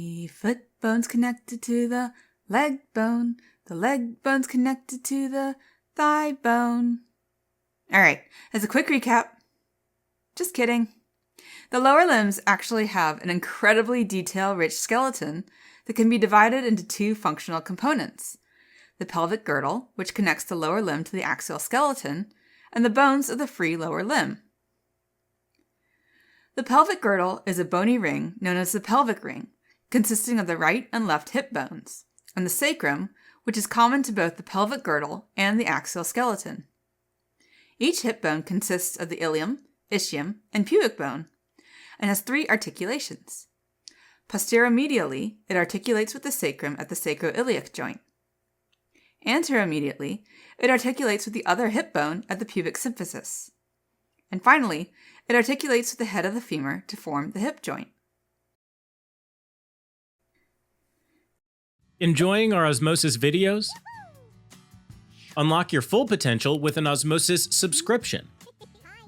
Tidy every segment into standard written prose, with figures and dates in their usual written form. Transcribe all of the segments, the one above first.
The foot bone's connected to the leg bone's connected to the thigh bone. Alright, as a quick recap, just kidding. The lower limbs actually have an incredibly detail-rich skeleton that can be divided into two functional components: the pelvic girdle, which connects the lower limb to the axial skeleton, and the bones of the free lower limb. The pelvic girdle is a bony ring known as the pelvic ring, consisting of the right and left hip bones, and the sacrum, which is common to both the pelvic girdle and the axial skeleton. Each hip bone consists of the ilium, ischium, and pubic bone, and has three articulations. Posteromedially, it articulates with the sacrum at the sacroiliac joint. Anteromedially, it articulates with the other hip bone at the pubic symphysis. And finally, it articulates with the head of the femur to form the hip joint. Enjoying our Osmosis videos? Unlock your full potential with an Osmosis subscription.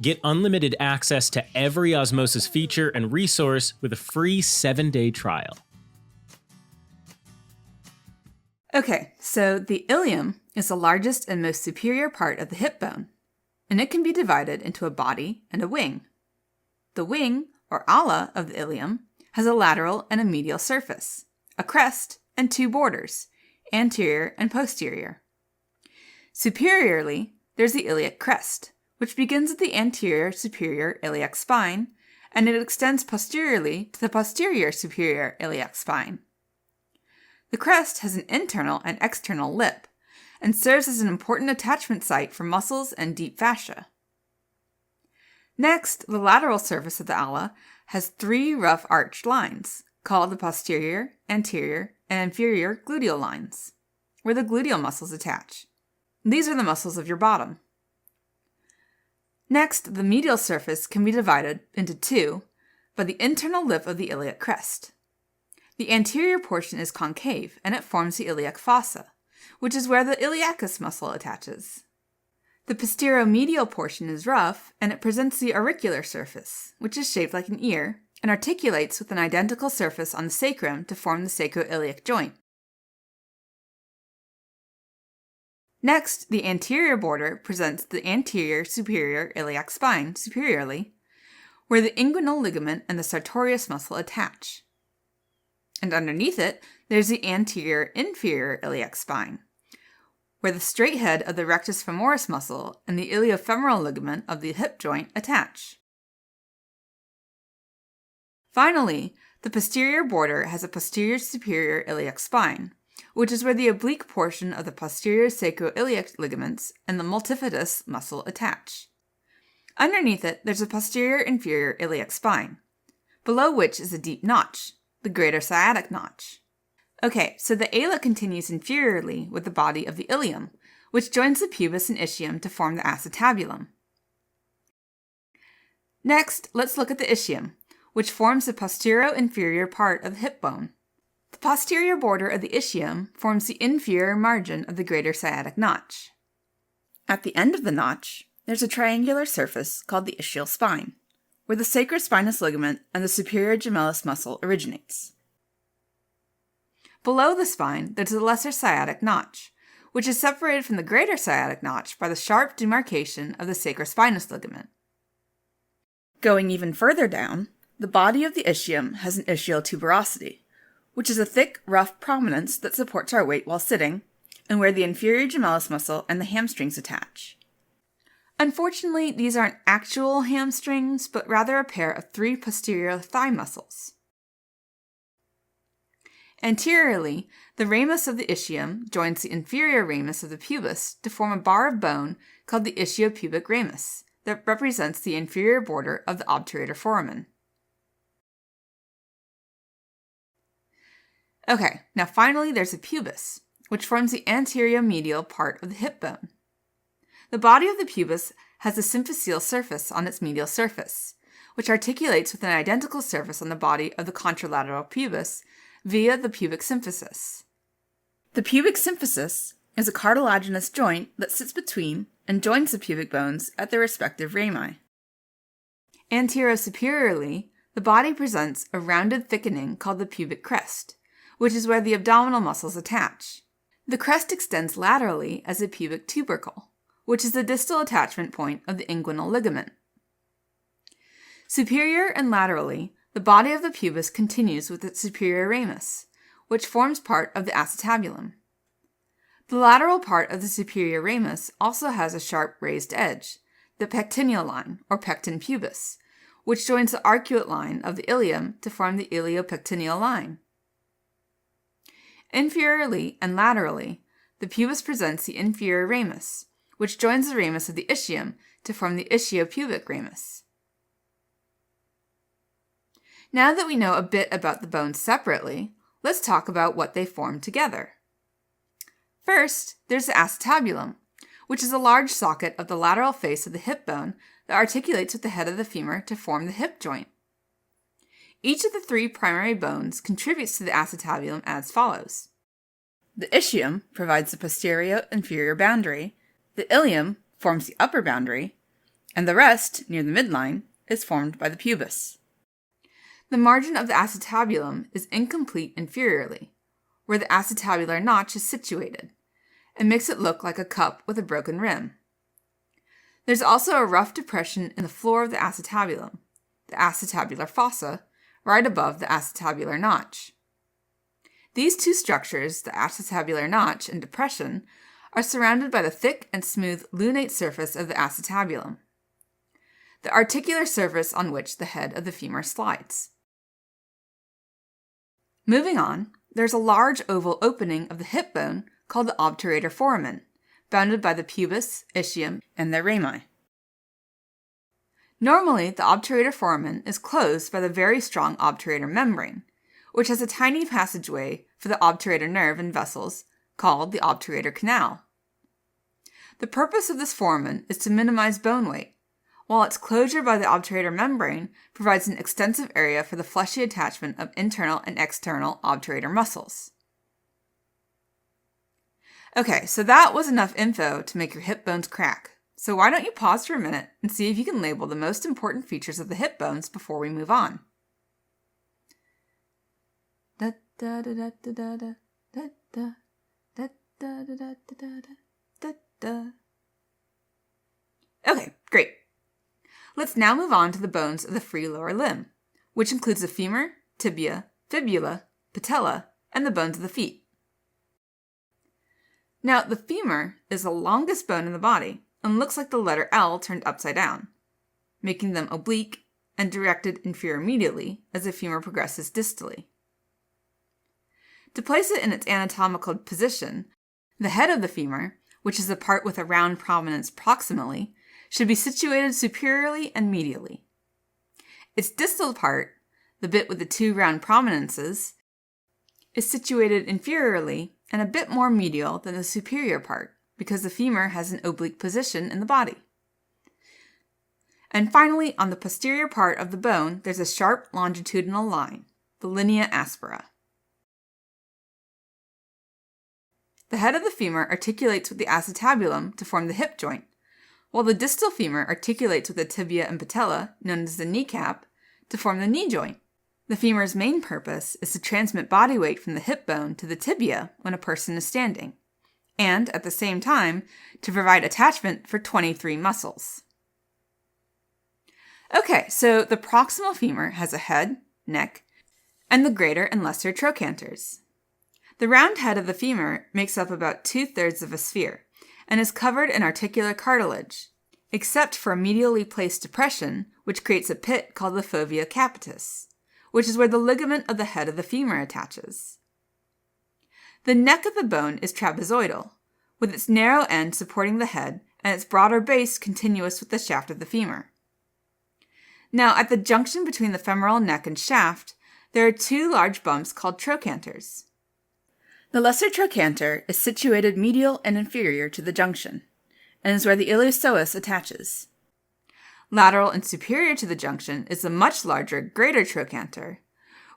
Get unlimited access to every Osmosis feature and resource with a free 7-day trial. Okay, so the ilium is the largest and most superior part of the hip bone, and it can be divided into a body and a wing. The wing, or ala, of the ilium has a lateral and a medial surface, a crest, and two borders, anterior and posterior. Superiorly, there's the iliac crest, which begins at the anterior superior iliac spine, and it extends posteriorly to the posterior superior iliac spine. The crest has an internal and external lip, and serves as an important attachment site for muscles and deep fascia. Next, the lateral surface of the ala has three rough arched lines, called the posterior, anterior, and inferior gluteal lines, where the gluteal muscles attach. These are the muscles of your bottom. Next, the medial surface can be divided into two by the internal lip of the iliac crest. The anterior portion is concave, and it forms the iliac fossa, which is where the iliacus muscle attaches. The posteromedial portion is rough, and it presents the auricular surface, which is shaped like an ear, and articulates with an identical surface on the sacrum to form the sacroiliac joint. Next, the anterior border presents the anterior superior iliac spine superiorly, where the inguinal ligament and the sartorius muscle attach. And underneath it, there's the anterior inferior iliac spine, where the straight head of the rectus femoris muscle and the iliofemoral ligament of the hip joint attach. Finally, the posterior border has a posterior superior iliac spine, which is where the oblique portion of the posterior sacroiliac ligaments and the multifidus muscle attach. Underneath it, there's a posterior inferior iliac spine, below which is a deep notch, the greater sciatic notch. Okay, so the ala continues inferiorly with the body of the ilium, which joins the pubis and ischium to form the acetabulum. Next, let's look at the ischium, which forms the posterior-inferior part of the hip bone. The posterior border of the ischium forms the inferior margin of the greater sciatic notch. At the end of the notch, there's a triangular surface called the ischial spine, where the sacrospinous ligament and the superior gemellus muscle originates. Below the spine, there's the lesser sciatic notch, which is separated from the greater sciatic notch by the sharp demarcation of the sacrospinous ligament. Going even further down, the body of the ischium has an ischial tuberosity, which is a thick, rough prominence that supports our weight while sitting, and where the inferior gemellus muscle and the hamstrings attach. Unfortunately, these aren't actual hamstrings, but rather a pair of three posterior thigh muscles. Anteriorly, the ramus of the ischium joins the inferior ramus of the pubis to form a bar of bone called the ischiopubic ramus that represents the inferior border of the obturator foramen. Okay, now finally there's the pubis, which forms the anterior-medial part of the hip bone. The body of the pubis has a symphyseal surface on its medial surface, which articulates with an identical surface on the body of the contralateral pubis via the pubic symphysis. The pubic symphysis is a cartilaginous joint that sits between and joins the pubic bones at their respective rami. Anterosuperiorly, the body presents a rounded thickening called the pubic crest, which is where the abdominal muscles attach. The crest extends laterally as a pubic tubercle, which is the distal attachment point of the inguinal ligament. Superior and laterally, the body of the pubis continues with its superior ramus, which forms part of the acetabulum. The lateral part of the superior ramus also has a sharp raised edge, the pectineal line, or pecten pubis, which joins the arcuate line of the ilium to form the iliopectineal line. Inferiorly and laterally, the pubis presents the inferior ramus, which joins the ramus of the ischium to form the ischiopubic ramus. Now that we know a bit about the bones separately, let's talk about what they form together. First, there's the acetabulum, which is a large socket of the lateral face of the hip bone that articulates with the head of the femur to form the hip joint. Each of the three primary bones contributes to the acetabulum as follows. The ischium provides the posterior-inferior boundary, the ilium forms the upper boundary, and the rest, near the midline, is formed by the pubis. The margin of the acetabulum is incomplete inferiorly, where the acetabular notch is situated, and makes it look like a cup with a broken rim. There's also a rough depression in the floor of the acetabulum, the acetabular fossa, right above the acetabular notch. These two structures, the acetabular notch and depression, are surrounded by the thick and smooth lunate surface of the acetabulum, the articular surface on which the head of the femur slides. Moving on, there's a large oval opening of the hip bone called the obturator foramen, bounded by the pubis, ischium, and their rami. Normally, the obturator foramen is closed by the very strong obturator membrane, which has a tiny passageway for the obturator nerve and vessels called the obturator canal. The purpose of this foramen is to minimize bone weight, while its closure by the obturator membrane provides an extensive area for the fleshy attachment of internal and external obturator muscles. Okay, so that was enough info to make your hip bones crack. So why don't you pause for a minute and see if you can label the most important features of the hip bones before we move on. Okay, great. Let's now move on to the bones of the free lower limb, which includes the femur, tibia, fibula, patella, and the bones of the feet. Now, the femur is the longest bone in the body and looks like the letter L turned upside down, making them oblique and directed inferior-medially as the femur progresses distally. To place it in its anatomical position, the head of the femur, which is the part with a round prominence proximally, should be situated superiorly and medially. Its distal part, the bit with the two round prominences, is situated inferiorly and a bit more medial than the superior part, because the femur has an oblique position in the body. And finally, on the posterior part of the bone, there's a sharp longitudinal line, the linea aspera. The head of the femur articulates with the acetabulum to form the hip joint, while the distal femur articulates with the tibia and patella, known as the kneecap, to form the knee joint. The femur's main purpose is to transmit body weight from the hip bone to the tibia when a person is standing, and, at the same time, to provide attachment for 23 muscles. Okay, so the proximal femur has a head, neck, and the greater and lesser trochanters. The round head of the femur makes up about 2/3 of a sphere, and is covered in articular cartilage, except for a medially placed depression, which creates a pit called the fovea capitis, which is where the ligament of the head of the femur attaches. The neck of the bone is trapezoidal, with its narrow end supporting the head and its broader base continuous with the shaft of the femur. Now, at the junction between the femoral neck and shaft, there are two large bumps called trochanters. The lesser trochanter is situated medial and inferior to the junction, and is where the iliopsoas attaches. Lateral and superior to the junction is the much larger greater trochanter,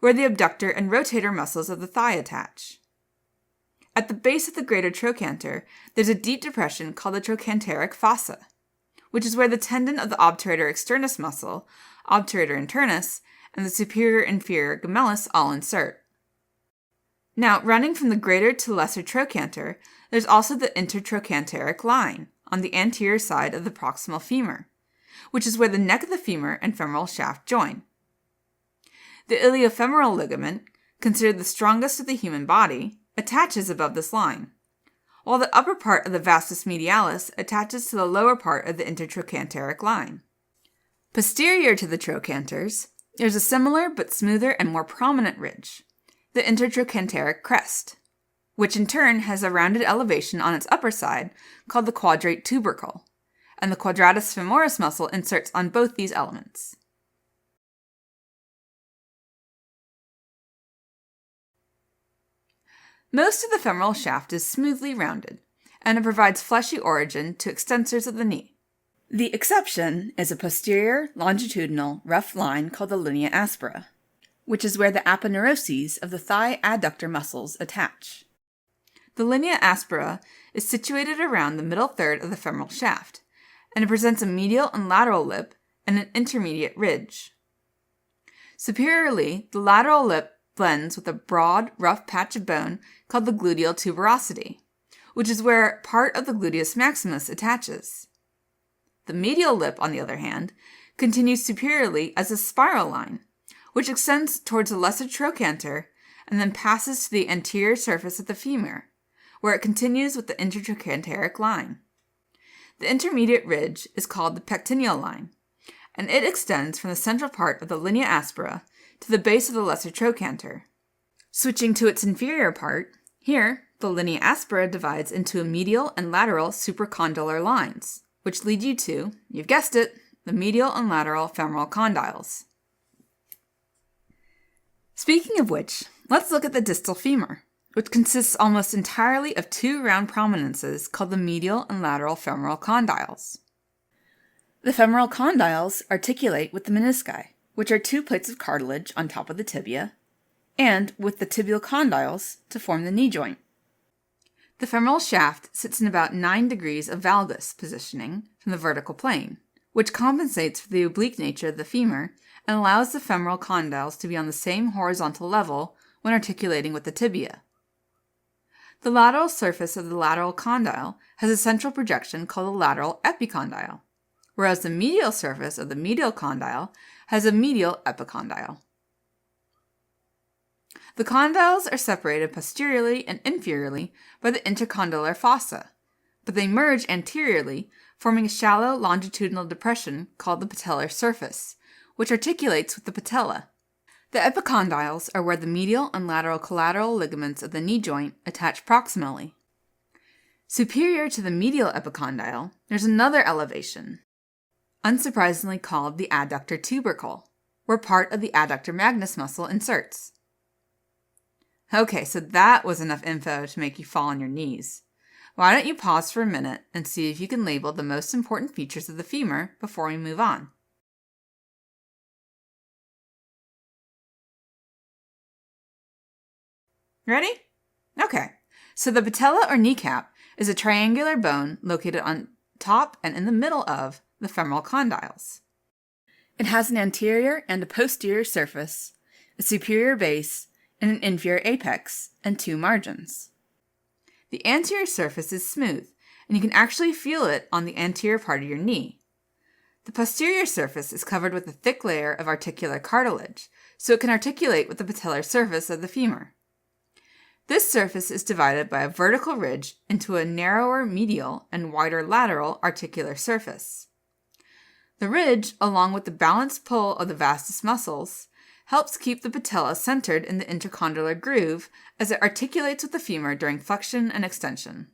where the abductor and rotator muscles of the thigh attach. At the base of the greater trochanter, there's a deep depression called the trochanteric fossa, which is where the tendon of the obturator externus muscle, obturator internus, and the superior and inferior gemellus all insert. Now, running from the greater to lesser trochanter, there's also the intertrochanteric line on the anterior side of the proximal femur, which is where the neck of the femur and femoral shaft join. The iliofemoral ligament, considered the strongest of the human body, attaches above this line, while the upper part of the vastus medialis attaches to the lower part of the intertrochanteric line. Posterior to the trochanters, there's a similar but smoother and more prominent ridge, the intertrochanteric crest, which in turn has a rounded elevation on its upper side called the quadrate tubercle, and the quadratus femoris muscle inserts on both these elements. Most of the femoral shaft is smoothly rounded, and it provides fleshy origin to extensors of the knee. The exception is a posterior, longitudinal, rough line called the linea aspera, which is where the aponeuroses of the thigh adductor muscles attach. The linea aspera is situated around the middle third of the femoral shaft, and it presents a medial and lateral lip and an intermediate ridge. Superiorly, the lateral lip blends with a broad, rough patch of bone called the gluteal tuberosity, which is where part of the gluteus maximus attaches. The medial lip, on the other hand, continues superiorly as a spiral line, which extends towards the lesser trochanter and then passes to the anterior surface of the femur, where it continues with the intertrochanteric line. The intermediate ridge is called the pectineal line, and it extends from the central part of the linea aspera to the base of the lesser trochanter. Switching to its inferior part, here, the linea aspera divides into a medial and lateral supracondylar lines, which lead you to, you've guessed it, the medial and lateral femoral condyles. Speaking of which, let's look at the distal femur, which consists almost entirely of two round prominences called the medial and lateral femoral condyles. The femoral condyles articulate with the menisci, which are two plates of cartilage on top of the tibia, and with the tibial condyles to form the knee joint. The femoral shaft sits in about 9 degrees of valgus positioning from the vertical plane, which compensates for the oblique nature of the femur and allows the femoral condyles to be on the same horizontal level when articulating with the tibia. The lateral surface of the lateral condyle has a central projection called the lateral epicondyle, whereas the medial surface of the medial condyle has a medial epicondyle. The condyles are separated posteriorly and inferiorly by the intercondylar fossa, but they merge anteriorly, forming a shallow longitudinal depression called the patellar surface, which articulates with the patella. The epicondyles are where the medial and lateral collateral ligaments of the knee joint attach proximally. Superior to the medial epicondyle, there's another elevation, unsurprisingly called the adductor tubercle, where part of the adductor magnus muscle inserts. Okay, so that was enough info to make you fall on your knees. Why don't you pause for a minute and see if you can label the most important features of the femur before we move on. Ready? Okay, so the patella or kneecap is a triangular bone located on top and in the middle of the femoral condyles. It has an anterior and a posterior surface, a superior base, and an inferior apex, and 2 margins. The anterior surface is smooth, and you can actually feel it on the anterior part of your knee. The posterior surface is covered with a thick layer of articular cartilage, so it can articulate with the patellar surface of the femur. This surface is divided by a vertical ridge into a narrower medial and wider lateral articular surface. The ridge, along with the balanced pull of the vastus muscles, helps keep the patella centered in the intercondylar groove as it articulates with the femur during flexion and extension.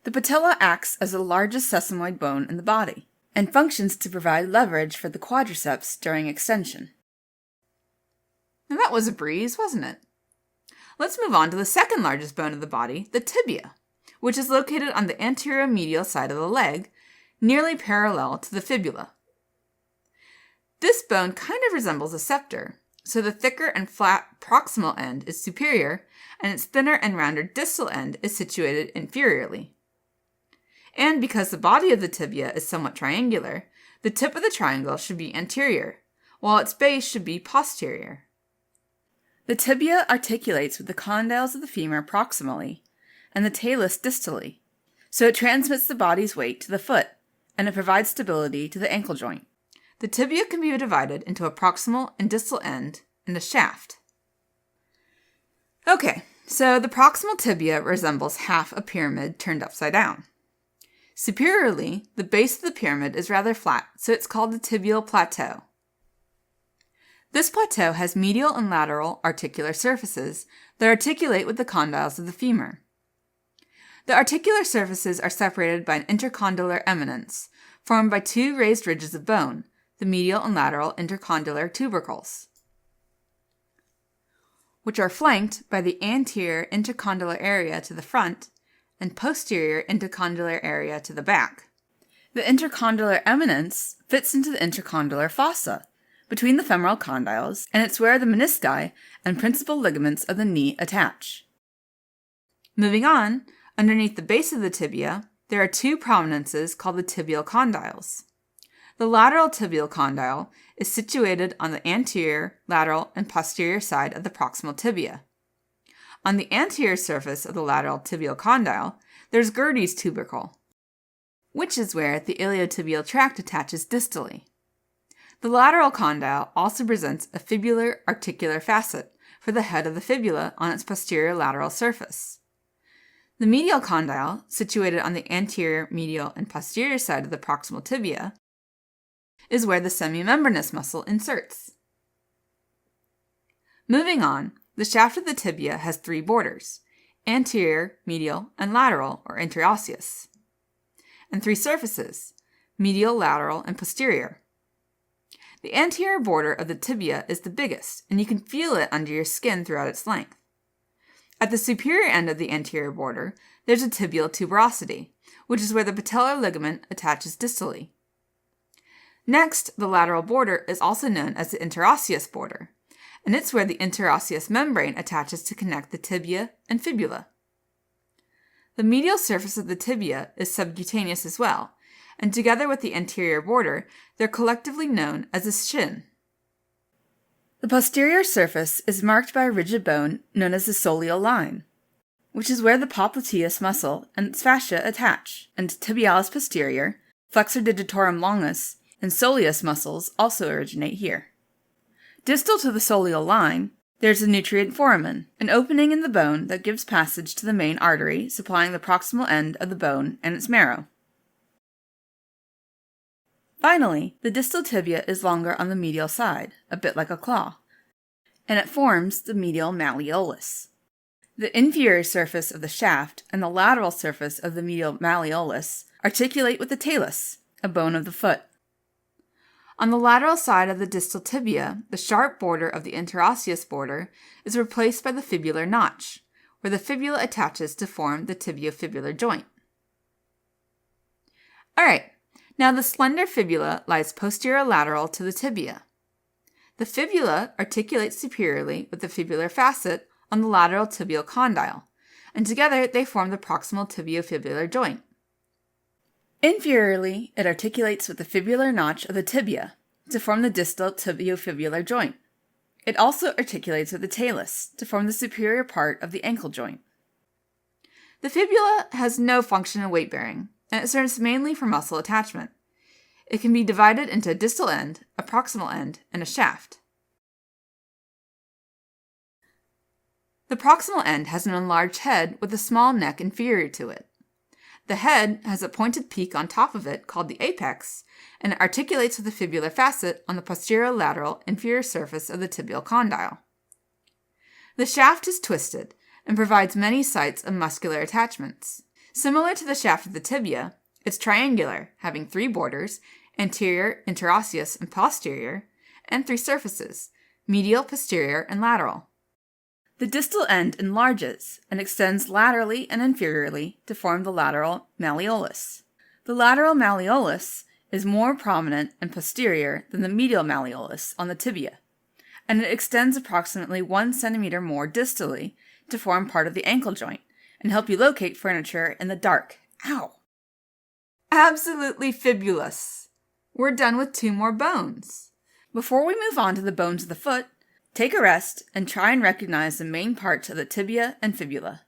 The patella acts as the largest sesamoid bone in the body and functions to provide leverage for the quadriceps during extension. And that was a breeze, wasn't it? Let's move on to the second largest bone of the body, the tibia, which is located on the anterior medial side of the leg, nearly parallel to the fibula. This bone kind of resembles a scepter, so the thicker and flat proximal end is superior, and its thinner and rounder distal end is situated inferiorly. And because the body of the tibia is somewhat triangular, the tip of the triangle should be anterior, while its base should be posterior. The tibia articulates with the condyles of the femur proximally and the talus distally, so it transmits the body's weight to the foot, and it provides stability to the ankle joint. The tibia can be divided into a proximal and distal end and a shaft. Okay, so the proximal tibia resembles half a pyramid turned upside down. Superiorly, the base of the pyramid is rather flat, so it's called the tibial plateau. This plateau has medial and lateral articular surfaces that articulate with the condyles of the femur. The articular surfaces are separated by an intercondylar eminence, formed by two raised ridges of bone, the medial and lateral intercondylar tubercles, which are flanked by the anterior intercondylar area to the front and posterior intercondylar area to the back. The intercondylar eminence fits into the intercondylar fossa between the femoral condyles, and it's where the menisci and principal ligaments of the knee attach. Moving on, underneath the base of the tibia, there are two prominences called the tibial condyles. The lateral tibial condyle is situated on the anterior, lateral, and posterior side of the proximal tibia. On the anterior surface of the lateral tibial condyle, there's Gerdy's tubercle, which is where the iliotibial tract attaches distally. The lateral condyle also presents a fibular articular facet for the head of the fibula on its posterior lateral surface. The medial condyle, situated on the anterior, medial, and posterior side of the proximal tibia, is where the semimembranous muscle inserts. Moving on, the shaft of the tibia has three borders: anterior, medial, and lateral, or interosseous, and three surfaces: medial, lateral, and posterior. The anterior border of the tibia is the biggest, and you can feel it under your skin throughout its length. At the superior end of the anterior border, there's a tibial tuberosity, which is where the patellar ligament attaches distally. Next, the lateral border is also known as the interosseous border, and it's where the interosseous membrane attaches to connect the tibia and fibula. The medial surface of the tibia is subcutaneous as well, and together with the anterior border, they're collectively known as a shin. The posterior surface is marked by a rigid bone known as the soleal line, which is where the popliteus muscle and its fascia attach, and tibialis posterior, flexor digitorum longus, and soleus muscles also originate here. Distal to the soleal line, there's the nutrient foramen, an opening in the bone that gives passage to the main artery supplying the proximal end of the bone and its marrow. Finally, the distal tibia is longer on the medial side, a bit like a claw, and it forms the medial malleolus. The inferior surface of the shaft and the lateral surface of the medial malleolus articulate with the talus, a bone of the foot. On the lateral side of the distal tibia, the sharp border of the interosseous border is replaced by the fibular notch, where the fibula attaches to form the tibiofibular joint. Alright, now the slender fibula lies posterior lateral to the tibia. The fibula articulates superiorly with the fibular facet on the lateral tibial condyle, and together they form the proximal tibiofibular joint. Inferiorly, it articulates with the fibular notch of the tibia to form the distal tibiofibular joint. It also articulates with the talus to form the superior part of the ankle joint. The fibula has no function in weight bearing, and it serves mainly for muscle attachment. It can be divided into a distal end, a proximal end, and a shaft. The proximal end has an enlarged head with a small neck inferior to it. The head has a pointed peak on top of it called the apex, and it articulates with the fibular facet on the posterior lateral inferior surface of the tibial condyle. The shaft is twisted and provides many sites of muscular attachments. Similar to the shaft of the tibia, it's triangular, having three borders, anterior, interosseous, and posterior, and three surfaces, medial, posterior, and lateral. The distal end enlarges and extends laterally and inferiorly to form the lateral malleolus. The lateral malleolus is more prominent and posterior than the medial malleolus on the tibia, and it extends approximately 1 centimeter more distally to form part of the ankle joint and help you locate furniture in the dark. Ow! Absolutely fabulous! We're done with 2 more bones. Before we move on to the bones of the foot, take a rest and try and recognize the main parts of the tibia and fibula.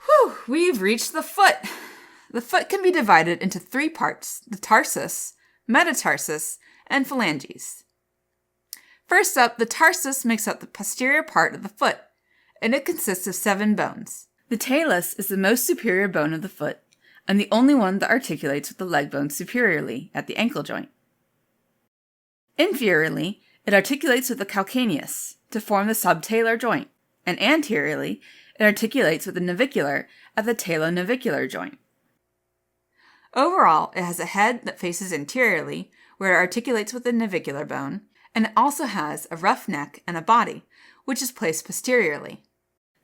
Whew, we've reached the foot. The foot can be divided into 3 parts: the tarsus, metatarsus, and phalanges. First up, the tarsus makes up the posterior part of the foot, and it consists of 7 bones. The talus is the most superior bone of the foot, and the only one that articulates with the leg bone superiorly at the ankle joint. Inferiorly, it articulates with the calcaneus to form the subtalar joint, and anteriorly, it articulates with the navicular at the talonavicular joint. Overall, it has a head that faces anteriorly, where it articulates with the navicular bone, and it also has a rough neck and a body, which is placed posteriorly.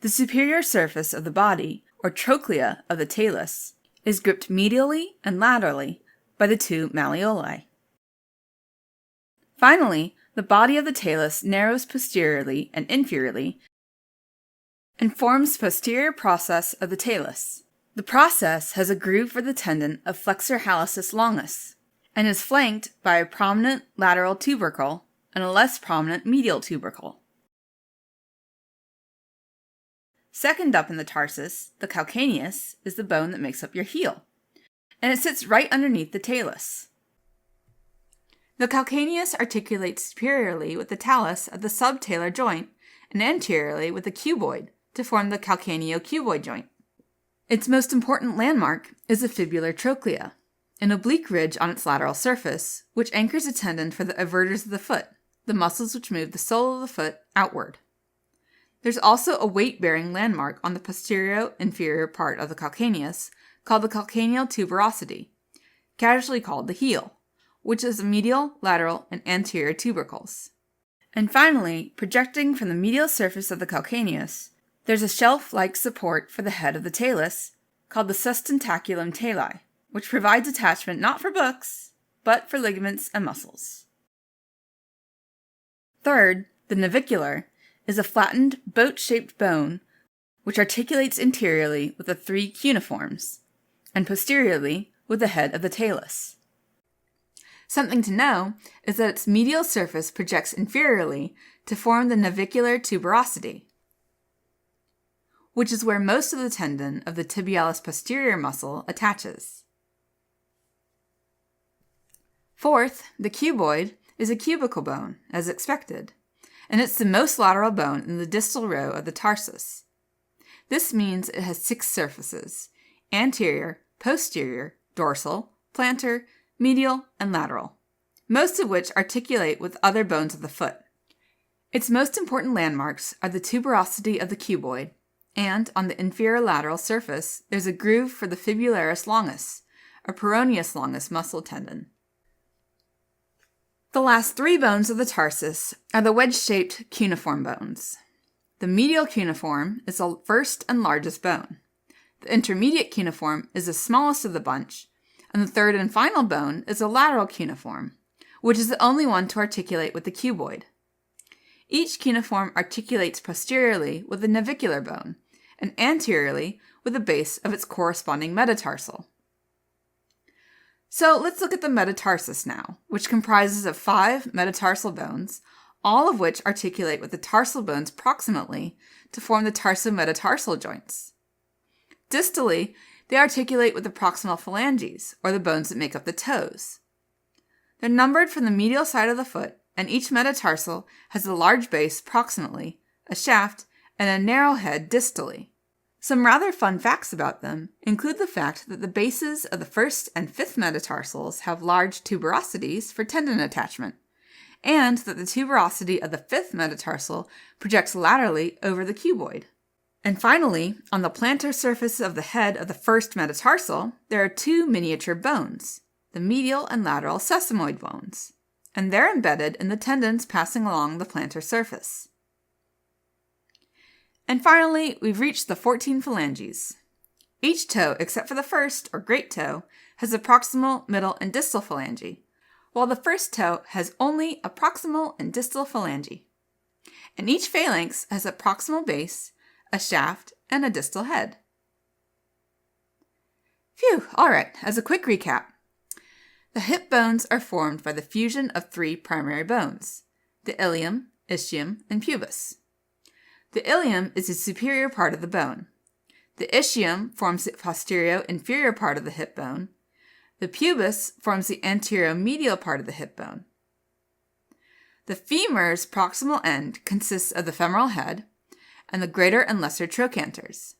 The superior surface of the body, or trochlea of the talus, is gripped medially and laterally by the 2 malleoli. Finally, the body of the talus narrows posteriorly and inferiorly and forms the posterior process of the talus. The process has a groove for the tendon of flexor hallucis longus and is flanked by a prominent lateral tubercle and a less prominent medial tubercle. Second up in the tarsus, the calcaneus, is the bone that makes up your heel, and it sits right underneath the talus. The calcaneus articulates superiorly with the talus at the subtalar joint and anteriorly with the cuboid to form the calcaneo-cuboid joint. Its most important landmark is the fibular trochlea, an oblique ridge on its lateral surface, which anchors a tendon for the everters of the foot, the muscles which move the sole of the foot outward. There's also a weight-bearing landmark on the posterior-inferior part of the calcaneus called the calcaneal tuberosity, casually called the heel, which is the medial, lateral, and anterior tubercles. And finally, projecting from the medial surface of the calcaneus, there's a shelf-like support for the head of the talus called the sustentaculum tali, which provides attachment not for books, but for ligaments and muscles. Third, the navicular is a flattened, boat-shaped bone which articulates interiorly with the 3 cuneiforms, and posteriorly with the head of the talus. Something to know is that its medial surface projects inferiorly to form the navicular tuberosity, which is where most of the tendon of the tibialis posterior muscle attaches. Fourth, the cuboid is a cubical bone, as expected, and it's the most lateral bone in the distal row of the tarsus. This means it has 6 surfaces: anterior, posterior, dorsal, plantar, medial, and lateral, most of which articulate with other bones of the foot. Its most important landmarks are the tuberosity of the cuboid, and on the inferior lateral surface there's a groove for the fibularis longus, a peroneus longus muscle tendon. The last 3 bones of the tarsus are the wedge-shaped cuneiform bones. The medial cuneiform is the first and largest bone. The intermediate cuneiform is the smallest of the bunch, and the third and final bone is the lateral cuneiform, which is the only one to articulate with the cuboid. Each cuneiform articulates posteriorly with the navicular bone, and anteriorly with the base of its corresponding metatarsal. So let's look at the metatarsus now, which comprises of 5 metatarsal bones, all of which articulate with the tarsal bones proximately to form the tarsometatarsal joints. Distally, they articulate with the proximal phalanges, or the bones that make up the toes. They're numbered from the medial side of the foot, and each metatarsal has a large base proximally, a shaft, and a narrow head distally. Some rather fun facts about them include the fact that the bases of the 1st and 5th metatarsals have large tuberosities for tendon attachment, and that the tuberosity of the 5th metatarsal projects laterally over the cuboid. And finally, on the plantar surface of the head of the 1st metatarsal, there are 2 miniature bones, the medial and lateral sesamoid bones, and they're embedded in the tendons passing along the plantar surface. And finally, we've reached the 14 phalanges. Each toe, except for the first, or great toe, has a proximal, middle, and distal phalange, while the first toe has only a proximal and distal phalange. And each phalanx has a proximal base, a shaft, and a distal head. Phew, alright, as a quick recap. The hip bones are formed by the fusion of three primary bones, the ilium, ischium, and pubis. The ilium is the superior part of the bone. The ischium forms the posterior-inferior part of the hip bone. The pubis forms the anterior-medial part of the hip bone. The femur's proximal end consists of the femoral head and the greater and lesser trochanters.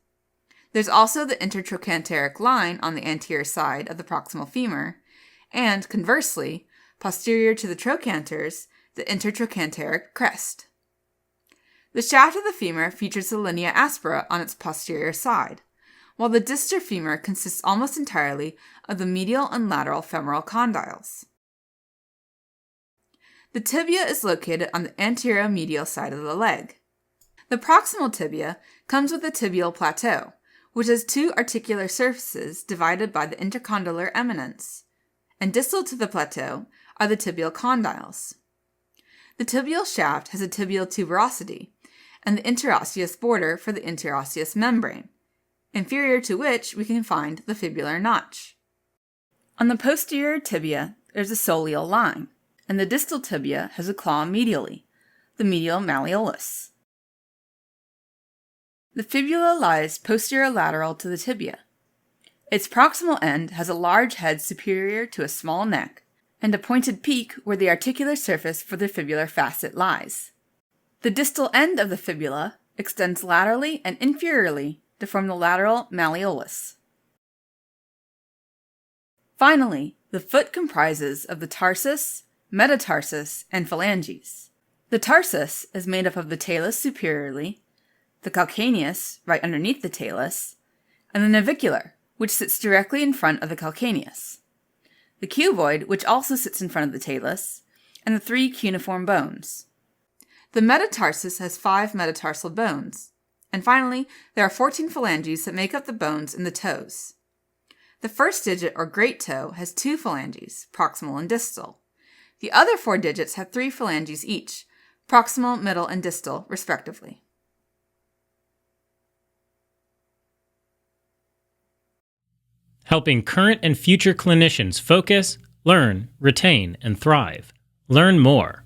There's also the intertrochanteric line on the anterior side of the proximal femur, and, conversely, posterior to the trochanters, the intertrochanteric crest. The shaft of the femur features the linea aspera on its posterior side, while the distal femur consists almost entirely of the medial and lateral femoral condyles. The tibia is located on the anterior-medial side of the leg. The proximal tibia comes with the tibial plateau, which has two articular surfaces divided by the intercondylar eminence, and distal to the plateau are the tibial condyles. The tibial shaft has a tibial tuberosity and the interosseous border for the interosseous membrane, inferior to which we can find the fibular notch. On the posterior tibia, there's a soleal line, and the distal tibia has a claw medially, the medial malleolus. The fibula lies posterior-lateral to the tibia. Its proximal end has a large head superior to a small neck, and a pointed peak where the articular surface for the fibular facet lies. The distal end of the fibula extends laterally and inferiorly to form the lateral malleolus. Finally, the foot comprises of the tarsus, metatarsus, and phalanges. The tarsus is made up of the talus superiorly, the calcaneus, right underneath the talus, and the navicular, which sits directly in front of the calcaneus, the cuboid, which also sits in front of the talus, and the three cuneiform bones. The metatarsus has 5 metatarsal bones, and finally, there are 14 phalanges that make up the bones in the toes. The first digit, or great toe, has 2 phalanges, proximal and distal. The other 4 digits have 3 phalanges each, proximal, middle, and distal, respectively. Helping current and future clinicians focus, learn, retain, and thrive. Learn more